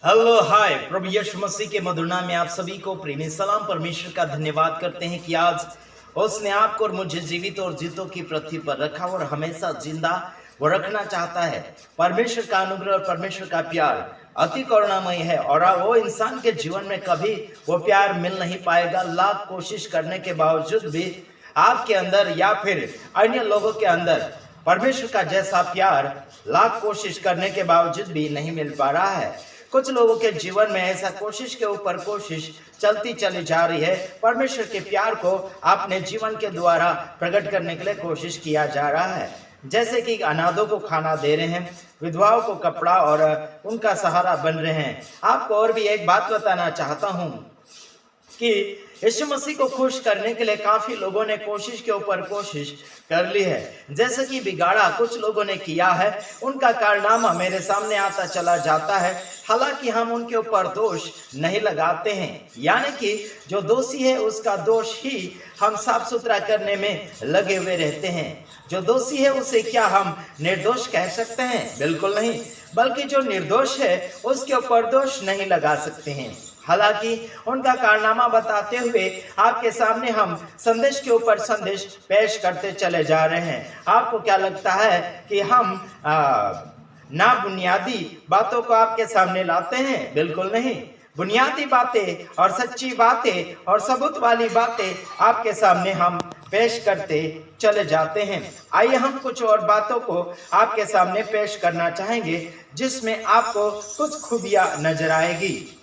Hello hi, प्रभु यीशु मसीह के मधुर नाम में आप सभी को प्रेमी सलाम। परमेश्वर का धन्यवाद करते हैं कि आज उसने आपको और मुझे जीवित और जीतों की पृथ्वी पर रखा और हमेशा जिंदा वो रखना चाहता है। परमेश्वर का अनुग्रह और परमेश्वर का प्यार अति करुणामय है और वो इंसान के जीवन में कभी वो प्यार मिल नहीं पाएगा। लाख कोशिश करने के बावजूद भी आपके अंदर या फिर अन्य लोगों के अंदर परमेश्वर का जैसा प्यार लाख कोशिश करने के बावजूद भी नहीं मिल पा रहा है। कुछ लोगों के जीवन में ऐसा कोशिश के ऊपर कोशिश चलती चली जा रही है। परमेश्वर के प्यार को अपने जीवन के द्वारा प्रकट करने के लिए कोशिश किया जा रहा है। जैसे कि अनाथों को खाना दे रहे हैं, विधवाओं को कपड़ा और उनका सहारा बन रहे हैं। आपको और भी एक बात बताना चाहता हूं कि यीशु मसीह को खुश करने के लिए काफी लोगों ने कोशिश के ऊपर कोशिश कर ली है। जैसे कि बिगाड़ा कुछ लोगों ने किया है, उनका कारनामा मेरे सामने आता चला जाता है। हालांकि हम उनके ऊपर दोष नहीं लगाते हैं, यानी कि जो दोषी है उसका दोष ही हम साफ सुथरा करने में लगे हुए रहते हैं। जो दोषी है उसे क्या हम निर्दोष कह सकते हैं? बिल्कुल नहीं, बल्कि जो निर्दोष है उसके ऊपर दोष नहीं लगा सकते हैं। हालांकि उनका कारनामा बताते हुए आपके सामने हम संदेश के ऊपर संदेश पेश करते चले जा रहे हैं। आपको क्या लगता है कि हम ना बुनियादी बातों को आपके सामने लाते हैं? बिल्कुल नहीं, बुनियादी बातें और सच्ची बातें और सबूत वाली बातें आपके सामने हम पेश करते चले जाते हैं। आइए हम कुछ और बातों को आपके सामने पेश करना चाहेंगे जिसमें आपको कुछ खूबियां नजर आएगी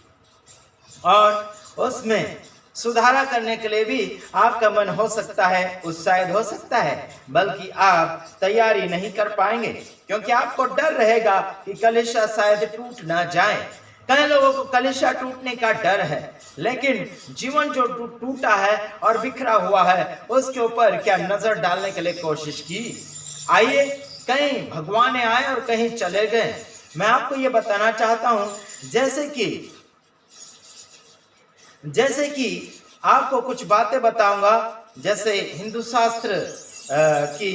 और उसमें सुधारा करने के लिए भी आपका मन हो सकता है, उत्साहित हो सकता है, बल्कि आप तैयारी नहीं कर पाएंगे क्योंकि आपको डर रहेगा कि कलीसिया शायद टूट ना जाए। कई लोगों को कलीसिया टूटने का डर है, लेकिन जीवन जो टूटा है और बिखरा हुआ है उसके ऊपर क्या नजर डालने के लिए कोशिश की। आइए, कहीं भगवान आए और कहीं चले गए। मैं आपको ये बताना चाहता हूं, जैसे कि आपको कुछ बातें बताऊंगा। जैसे हिंदू शास्त्र की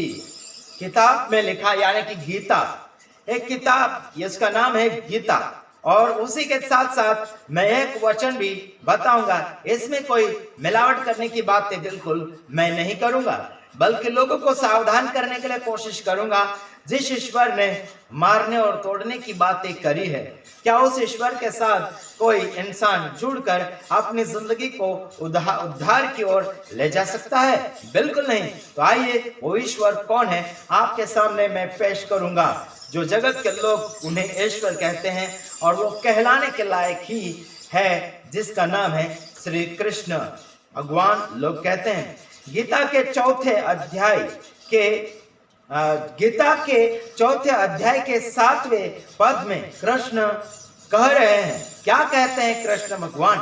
किताब में लिखा, यानी कि गीता, एक किताब जिसका नाम है गीता, और उसी के साथ साथ मैं एक वचन भी बताऊंगा। इसमें कोई मिलावट करने की बातें बिल्कुल मैं नहीं करूंगा, बल्कि लोगों को सावधान करने के लिए कोशिश करूंगा। जिस ईश्वर ने मारने और तोड़ने की बातें करी है, क्या उस ईश्वर के साथ कोई इंसान जुड़कर अपनी जिंदगी को उद्धार की ओर ले जा सकता है? बिल्कुल नहीं। तो आइए, वो ईश्वर कौन है आपके सामने मैं पेश करूंगा, जो जगत के लोग उन्हें ईश्वर कहते हैं और वो कहलाने के लायक ही है, जिसका नाम है श्री कृष्ण भगवान लोग कहते हैं। गीता के चौथे अध्याय के 7वें पद में कृष्ण कह रहे हैं, क्या कहते हैं कृष्ण भगवान?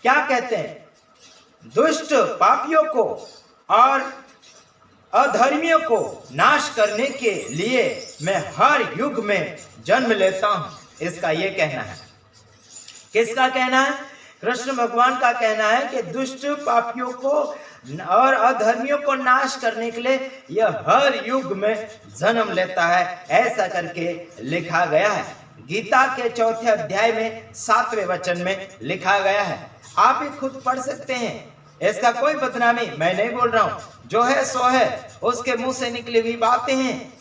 क्या कहते हैं? दुष्ट पापियों को और अधर्मियों को नाश करने के लिए मैं हर युग में जन्म लेता हूं। इसका ये कहना है। किसका कहना है? कृष्ण भगवान का कहना है कि दुष्ट पापियों को और अधर्मियों को नाश करने के लिए यह हर युग में जन्म लेता है, ऐसा करके लिखा गया है। गीता के चौथे अध्याय में 7वें वचन में लिखा गया है। आप ही खुद पढ़ सकते हैं। इसका कोई बदनामी मैं नहीं बोल रहा हूं, जो है सो है, उसके मुंह से निकली हुई बातें हैं।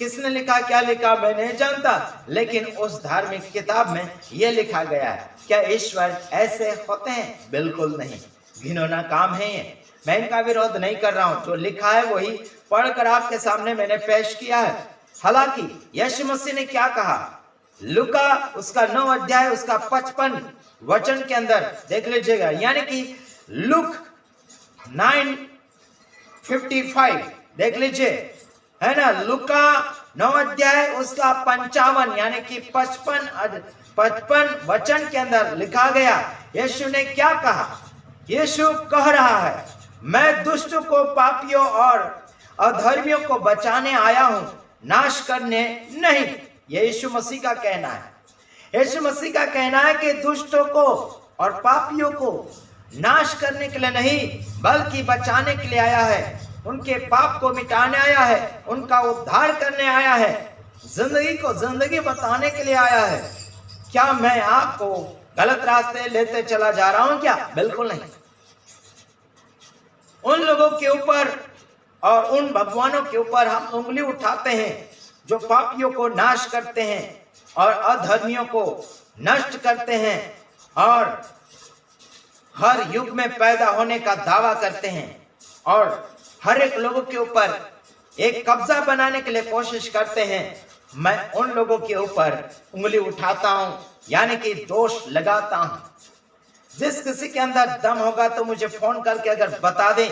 किसने लिखा, क्या लिखा मैं नहीं जानता, लेकिन उस धार्मिक किताब में यह लिखा गया है। क्या ईश्वर ऐसे होते हैं? बिल्कुल नहीं, घिनौना काम है ये। मैं इनका विरोध नहीं कर रहा हूं, जो लिखा है वही पढ़कर आपके सामने मैंने पेश किया है। हालांकि यीशु मसीह ने क्या कहा, लूका उसका 9 अध्याय उसका 55 वचन के अंदर देख लीजिएगा, यानी कि लूक 9:55 देख लीजिए, है ना। लूका 9 अध्याय उसका 55 यानी कि 55 वचन के अंदर लिखा गया। यीशु ने क्या कहा? यीशु कह रहा है, मैं दुष्ट को, पापियों और अधर्मियों को बचाने आया हूं, नाश करने नहीं। यह यीशु मसीह का कहना है। यीशु मसीह का कहना है कि दुष्टों को और पापियों को नाश करने के लिए नहीं, बल्कि बचाने के लिए आया है। उनके पाप को मिटाने आया है, उनका उद्धार करने आया है, जिंदगी को जिंदगी बताने के लिए आया है। क्या मैं आपको गलत रास्ते लेते चला जा रहा हूं क्या? बिल्कुल नहीं। उन लोगों के ऊपर और उन भगवानों के ऊपर हम उंगली उठाते हैं जो पापियों को नाश करते हैं और अधर्मियों को नष्ट करते हैं और हर युग में पैदा होने का दावा करते हैं और हर एक लोगों के ऊपर एक कब्जा बनाने के लिए कोशिश करते हैं। मैं उन लोगों के ऊपर उंगली उठाता हूं, यानी कि दोष लगाता हूं। जिस किसी के अंदर दम होगा तो मुझे फोन करके अगर बता दें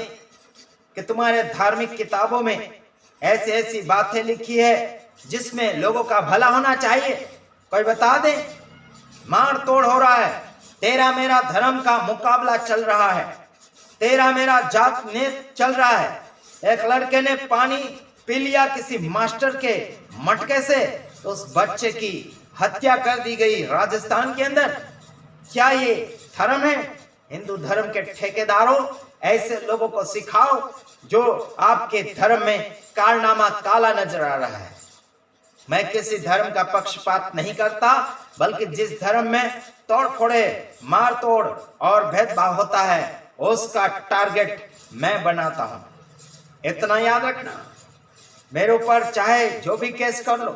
कि तुम्हारे धार्मिक किताबों में ऐसी ऐसी बातें लिखी है जिसमें लोगों का भला होना चाहिए, कोई बता दे। मार तोड़ हो रहा है, तेरा मेरा धर्म का मुकाबला चल रहा है, तेरा मेरा जात नेत चल रहा है। एक लड़के ने पानी पी लिया किसी मास्टर के मटके से, तो उस बच्चे की हत्या कर दी गई राजस्थान के अंदर। क्या ये धर्म है? हिंदू धर्म के ठेकेदारों, ऐसे लोगों को सिखाओ जो आपके धर्म में कारनामा काला नजर आ रहा है। मैं किसी धर्म का पक्षपात नहीं करता, बल्कि जिस धर्म में तोड़ फोड़े, मार तोड़ और भेदभाव होता है, उसका टारगेट मैं बनाता हूं। इतना याद रखना, मेरे ऊपर चाहे जो भी केस कर लो,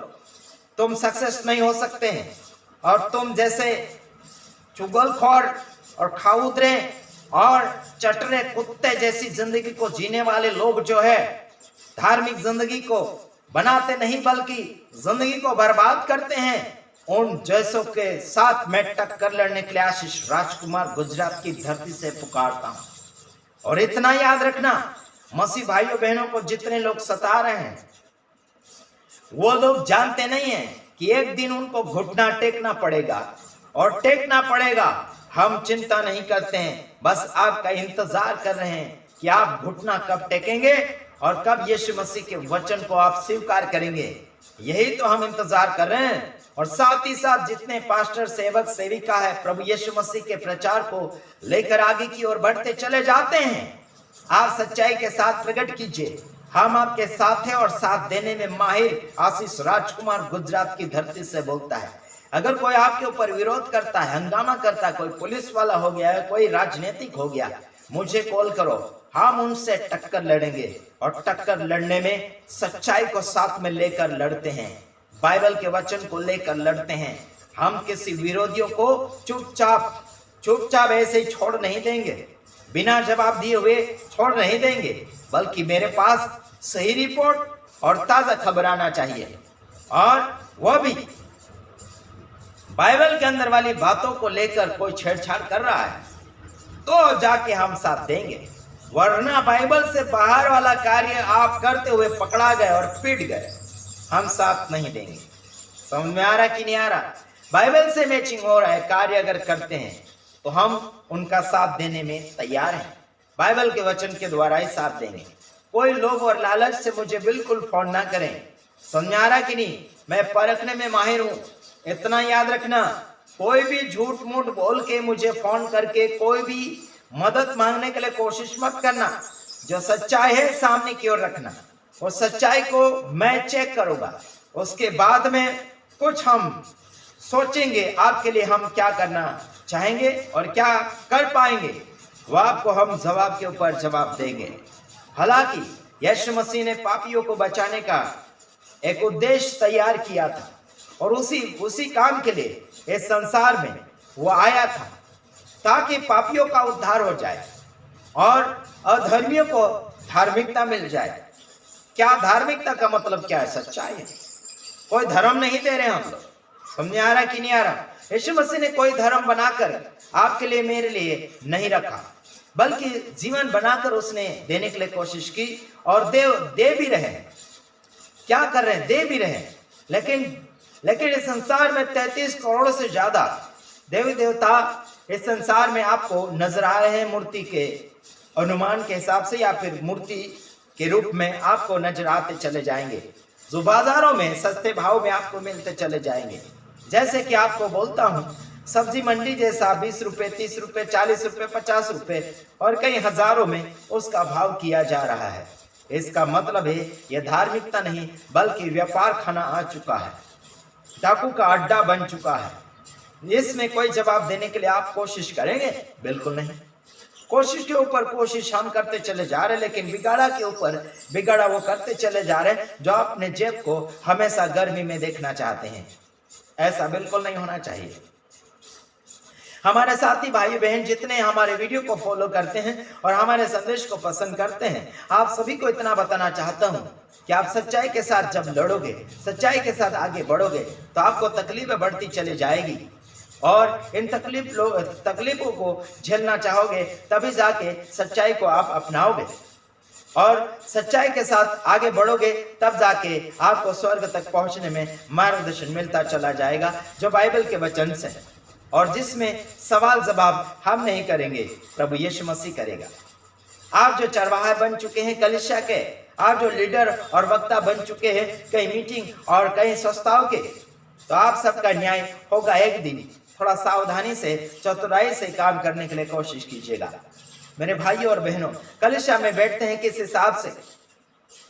तुम सक्सेस नहीं हो सकते हैं। और तुम जैसे चुगलखोर और खाउदरे और चटरे कुत्ते जैसी जिंदगी को जीने वाले लोग जो है, धार्मिक जिंदगी को बनाते नहीं बल्कि जिंदगी को बर्बाद करते हैं, उन जैसों के साथ मैं टक्कर लड़ने के लिए आशीष राजकुमार गुजरात की धरती से पुकारता हूं। और इतना याद रखना, मसीह भाइयों बहनों को जितने लोग सता रहे हैं, वो लोग जानते नहीं है कि एक दिन उनको घुटना टेकना पड़ेगा, और टेकना पड़ेगा। हम चिंता नहीं करते हैं, बस आपका इंतजार कर रहे हैं कि आप घुटना कब टेकेंगे और कब यीशु मसीह के वचन को आप स्वीकार करेंगे। यही तो हम इंतजार कर रहे हैं। और साथ ही साथ जितने पास्टर, सेवक, सेविका है, प्रभु यीशु मसीह के प्रचार को लेकर आगे की ओर बढ़ते चले जाते हैं, आप सच्चाई के साथ प्रकट कीजिए। हम आपके साथ हैं और साथ देने में माहिर आशीष राजकुमार गुजरात की धरती से बोलता है। अगर कोई आपके ऊपर विरोध करता है, हंगामा करता है, कोई पुलिस वाला हो गया है, कोई राजनीतिक हो गया, मुझे कॉल करो, हम उनसे टक्कर लड़ेंगे। और टक्कर लड़ने में सच्चाई को साथ में लेकर लड़ते हैं, बाइबल के वचन को लेकर लड़ते हैं। हम किसी विरोधियों को चुपचाप ऐसे ही छोड़ नहीं देंगे, बिना जवाब दिए हुए छोड़ नहीं देंगे, बल्कि मेरे पास सही रिपोर्ट और ताजा खबर आना चाहिए। और वह भी बाइबल के अंदर वाली बातों को लेकर कोई छेड़छाड़ कर रहा है तो जाके हम साथ देंगे, वरना बाइबल से बाहर वाला कार्य आप करते हुए पकड़ा गए और पीट गए, हम साथ नहीं देंगे। समझ में आ रहा कि नहीं आ रहा? बाइबल से मैचिंग हो रहा है कार्य अगर करते हैं तो हम उनका साथ देने में तैयार हैं, बाइबल के वचन के द्वारा ही साथ देंगे। कोई लोभ और लालच से मुझे बिल्कुल फोन ना करें। समझ में आ रहा कि नहीं? मैं परखने में माहिर हूं, इतना याद रखना। कोई भी झूठ मूठ बोल के मुझे फोन करके कोई भी मदद मांगने के लिए कोशिश मत करना। जो सच्चाई है सामने की ओर रखना, और सच्चाई को मैं चेक करूंगा, उसके बाद में कुछ हम सोचेंगे आपके लिए हम क्या करना चाहेंगे और क्या कर पाएंगे, वह आपको हम जवाब के ऊपर जवाब देंगे। हालांकि यीशु मसीह ने पापियों को बचाने का एक उद्देश्य तैयार किया था, और उसी काम के लिए इस संसार में वो आया था, ताकि पापियों का उद्धार हो जाए और अधर्मियों को धार्मिकता मिल जाए। क्या धार्मिकता का मतलब क्या है? सच्चाई है। कोई धर्म नहीं दे रहे हम लोग। समझ आ रहा कि नहीं आ रहा? यीशु मसीह ने कोई धर्म बनाकर आपके लिए, मेरे लिए नहीं रखा, बल्कि जीवन बनाकर उसने देने के लिए कोशिश की, और दे भी रहे। क्या कर रहे हैं? दे भी रहे। लेकिन इस संसार में 33 करोड़ से ज्यादा देवी देवता इस संसार में आपको नजर आ रहे हैं, मूर्ति के अनुमान के हिसाब से या फिर मूर्ति के रूप में आपको नजर आते चले जाएंगे, जो बाजारों में सस्ते भाव में आपको मिलते चले जाएंगे। जैसे कि आपको बोलता हूं, सब्जी मंडी जैसा 20 रुपए, 30 रुपए, 40 रुपए, 50 रुपए और कई हजारों में उसका भाव किया जा रहा है। इसका मतलब है यह धार्मिकता नहीं बल्कि व्यापार खाना आ चुका है, डाकू का अड्डा बन चुका है। इसमें कोई जवाब देने के लिए आप कोशिश करेंगे? बिल्कुल नहीं। कोशिश के ऊपर कोशिश हम करते चले जा रहे, लेकिन बिगाड़ा के ऊपर बिगाड़ा वो करते चले जा रहे जो अपने जेब को हमेशा गर्मी में देखना चाहते हैं। ऐसा बिल्कुल नहीं होना चाहिए। हमारे साथी भाई बहन जितने हमारे वीडियो को फॉलो करते हैं और हमारे संदेश को पसंद करते हैं, आप सभी को इतना बताना चाहता हूं कि आप सच्चाई के साथ जब लड़ोगे, सच्चाई के साथ आगे बढ़ोगे, तो आपको तकलीफें बढ़ती चली जाएगी और इन तकलीफों को झेलना चाहोगे, तभी जाके सच्चाई को आप अपनाओगे और सच्चाई के साथ आगे बढ़ोगे, तब जाके आपको स्वर्ग तक पहुंचने में मार्गदर्शन मिलता चला जाएगा, जो बाइबल के वचन से और जिसमें सवाल जवाब हम नहीं करेंगे, प्रभु यीशु मसीह करेगा। आप जो चरवाहा बन चुके हैं कलीसिया के, आप जो लीडर और वक्ता बन चुके हैं कई मीटिंग और कई संस्थाओं के, तो आप सबका न्याय होगा एक दिन। थोड़ा सावधानी से, चतुराई से काम करने के लिए कोशिश कीजिएगा। मेरे भाइयों और बहनों, कलीसिया में बैठते हैं किस हिसाब से?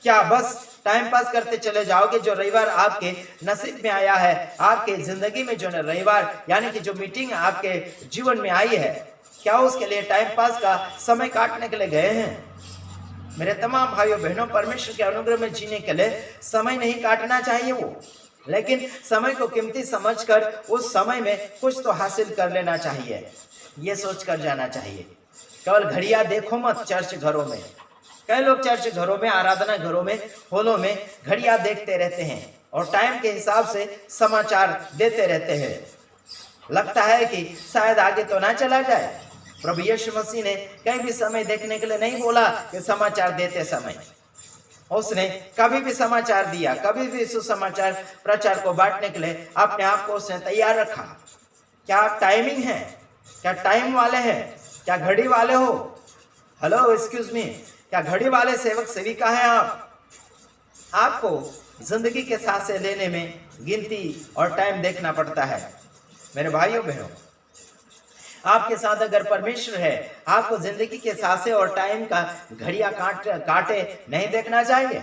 क्या बस टाइम पास करते चले जाओगे? जो रविवार आपके नसीब में आया है, आपके जिंदगी में जो रविवार यानी कि जो मीटिंग आपके जीवन में आई है, क्या उसके लिए टाइम पास का समय काटने के लिए गए हैं? मेरे तमाम भाइयों बहनों, परमेश्वर के अनुग्रह में जीने के लिए समय नहीं काटना चाहिए वो, लेकिन समय को कीमती समझकर उस समय में कुछ तो हासिल कर लेना चाहिए, ये सोच कर जाना चाहिए। केवल घड़ियां देखो मत चर्च घरों में। कई लोग चर्च घरों में, आराधना घरों में, हॉलों में घड़ियां देखते रहते हैं और टाइम के हिसाब से समाचार देते रहते हैं। लगता है कि शायद आगे तो ना चला जाए। प्रभु यीशु मसीह ने कहीं भी समय देखने के लिए नहीं बोला कि समाचार देते समय। उसने कभी भी समाचार दिया, कभी भी सुसमाचार प्रचार को बांटने के लिए अपने आप को उसने तैयार रखा। क्या आप टाइमिंग है? क्या टाइम वाले हैं? क्या घड़ी वाले हो? हेलो, एक्सक्यूज मी, क्या घड़ी वाले सेवक सेविका है आप? आपको जिंदगी के सांसें लेने में गिनती और टाइम देखना पड़ता है। मेरे भाइयों बहनों, आपके साथ अगर परमेश्वर है, आपको जिंदगी के सांसें और टाइम का घड़ियां काटे नहीं देखना चाहिए।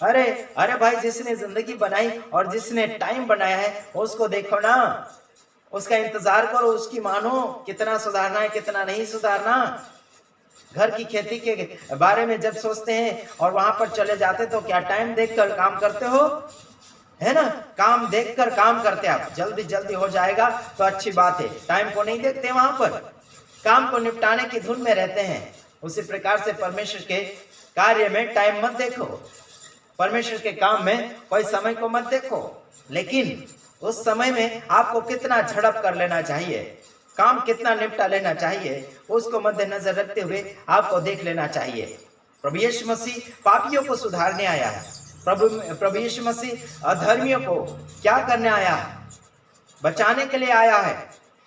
अरे अरे भाई, जिसने जिंदगी बनाई और जिसने टाइम बनाया है उसको देखो ना, उसका इंतजार करो, उसकी मानो कितना सुधारना है, कितना नहीं सुधारना। घर की खेती के बारे में जब सोचते हैं और वहां पर चले जाते तो क्या टाइम देखकर काम करते हो? है ना, काम देखकर काम करते आप, जल्दी जल्दी हो जाएगा तो अच्छी बात है। टाइम को नहीं देखते, वहां पर काम को निपटाने की धुन में रहते हैं। उसी प्रकार से परमेश्वर के कार्य में टाइम मत देखो, परमेश्वर के काम में कोई समय को मत देखो, लेकिन उस समय में आपको कितना झड़प कर लेना चाहिए, काम कितना निपटा लेना चाहिए, उसको मद्देनजर रखते हुए आपको देख लेना चाहिए। प्रभु यीशु मसीह पापियों को सुधारने आया है। प्रभु यीशु मसीह अधर्मियों को क्या करने आया है? बचाने के लिए आया है।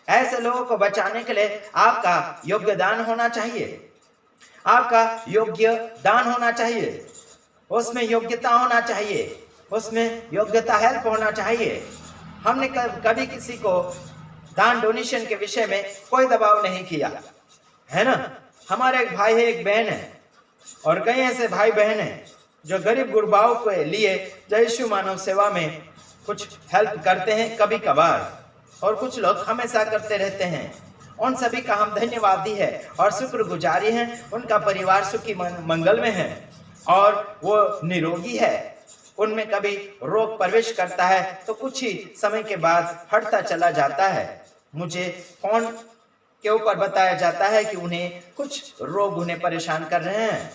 ऐसे लोगों को बचाने के लिए आपका योगदान होना चाहिए, आपका योग्य दान होना चाहिए, उसमें योग्यता होना चाहिए, उसमें योग्यता हेल्प होना चाहिए। हमने कभी किसी को दान डोनेशन के विषय में कोई दबाव नहीं किया, है ना। हमारे एक भाई है, एक बहन है और कई ऐसे भाई बहन हैं जो गरीब गुरबाओं के लिए यीशु मानव सेवा में कुछ हेल्प करते हैं कभी कभार, और कुछ लोग हमेशा करते रहते हैं। उन सभी का हम धन्यवादी है और शुक्रगुजारी हैं। उनका परिवार सुखी मंगल में है और वो निरोगी है। उनमें कभी रोग प्रवेश करता है तो कुछ ही समय के बाद हटता चला जाता है। मुझे फोन के ऊपर बताया जाता है कि उन्हें कुछ रोग उन्हें परेशान कर रहे हैं,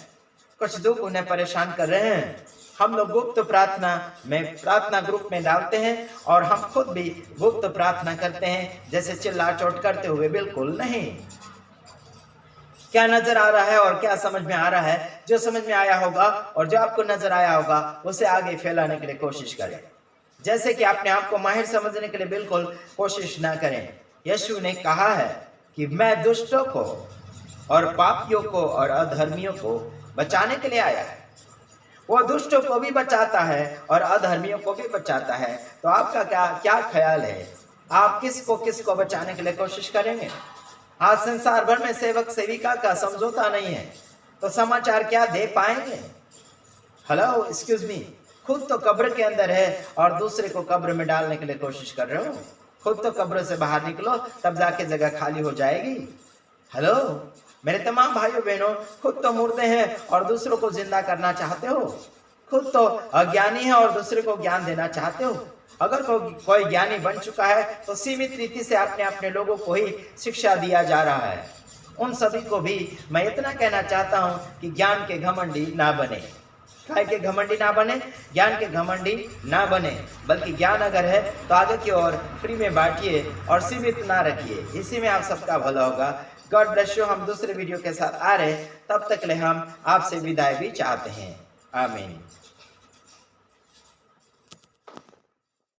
कुछ दुख उन्हें परेशान कर रहे हैं। हम लोग गुप्त प्रार्थना में प्रार्थना ग्रुप में डालते हैं और हम खुद भी गुप्त प्रार्थना करते हैं, जैसे चिल्ला चोट करते हुए बिल्कुल नहीं। क्या नजर आ रहा है और क्या समझ में आ रहा है, जो समझ में आया होगा और जो आपको नजर आया होगा उसे आगे फैलाने के लिए कोशिश करें। जैसे कि अपने आप को माहिर समझने के लिए बिल्कुल कोशिश ना करें। यीशु ने कहा है कि मैं दुष्टों को और पापियों को और अधर्मियों को बचाने के लिए आया है। वो दुष्टों को भी बचाता है और अधर्मियों को भी बचाता है। तो आपका क्या ख्याल है, आप किसको बचाने के लिए कोशिश करेंगे? आज संसार भर में सेवक सेविका का समझौता नहीं है तो समाचार क्या दे पाएंगे? हेलो, एक्सक्यूज मी, खुद तो कब्र के अंदर है और दूसरे को कब्र में डालने के लिए कोशिश कर रहे हो। खुद तो कब्र से बाहर निकलो, तब जाके जगह खाली हो जाएगी। हेलो मेरे तमाम भाइयों बहनों, खुद तो मुर्दे हैं और दूसरों को जिंदा करना चाहते हो। खुद तो अज्ञानी है और दूसरे को ज्ञान देना चाहते हो। अगर कोई ज्ञानी बन चुका है तो सीमित रीति से अपने अपने लोगों को ही शिक्षा दिया जा रहा है। उन सभी को भी मैं इतना कहना चाहता हूं कि ज्ञान के घमंडी ना बने। काय के घमंडी ना बने? ज्ञान के घमंडी ना बने, बल्कि ज्ञान अगर है तो आगे की ओर फ्री में बांटिए और सीमित ना रखिए। इसी में आप सबका भला होगा। God bless you. हम दूसरे वीडियो के साथ आ रहे हैं, तब तक ले हम आपसे विदाई भी चाहते हैं। आमीन।